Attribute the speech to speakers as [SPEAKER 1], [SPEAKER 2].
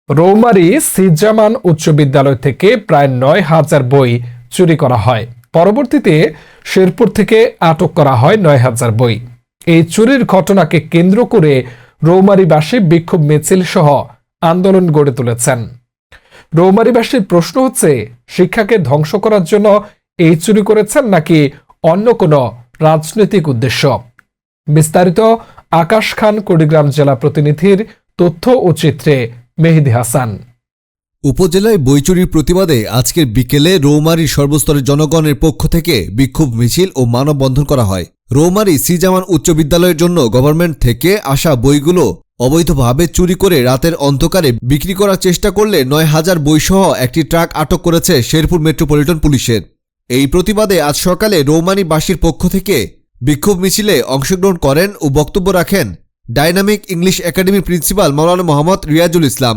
[SPEAKER 1] রৌমারী সিজামান উচ্চ বিদ্যালয় থেকে প্রায় ৯,০০০ বই চুরি করা হয়। পরবর্তীতে শেরপুর থেকে আটক করা হয় ৯,০০০ বই। এই চুরির ঘটনাকে কেন্দ্র করে রৌমারীবাসী বিক্ষোভ মিছিল সহ আন্দোলন গড়ে তুলেছেন। রৌমারীবাসীর প্রশ্ন হচ্ছে, শিক্ষাকে ধ্বংস করার জন্য এই চুরি করেছেন নাকি অন্য কোনো রাজনৈতিক উদ্দেশ্য? বিস্তারিত আকাশ খান কুড়িগ্রাম জেলা প্রতিনিধির তথ্য ও চিত্রে মেহেদী হাসান।
[SPEAKER 2] উপজেলায় বই চুরির প্রতিবাদে আজকের বিকেলে রৌমারীর সর্বস্তরের জনগণের পক্ষ থেকে বিক্ষোভ মিছিল ও মানববন্ধন করা হয়। রৌমারী সিজামান উচ্চ বিদ্যালয়ের জন্য গভর্নমেন্ট থেকে আসা বইগুলো অবৈধভাবে চুরি করে রাতের অন্ধকারে বিক্রি করার চেষ্টা করলে ৯,০০০ বইসহ একটি ট্রাক আটক করেছে শেরপুর মেট্রোপলিটন পুলিশের। এই প্রতিবাদে আজ সকালে রৌমারীবাসীর পক্ষ থেকে বিক্ষোভ মিছিলে অংশগ্রহণ করেন ও বক্তব্য রাখেন ডাইনামিক ইংলিশ একাডেমির প্রিন্সিপাল মাওলানা মোহাম্মদ রিয়াজুল ইসলাম।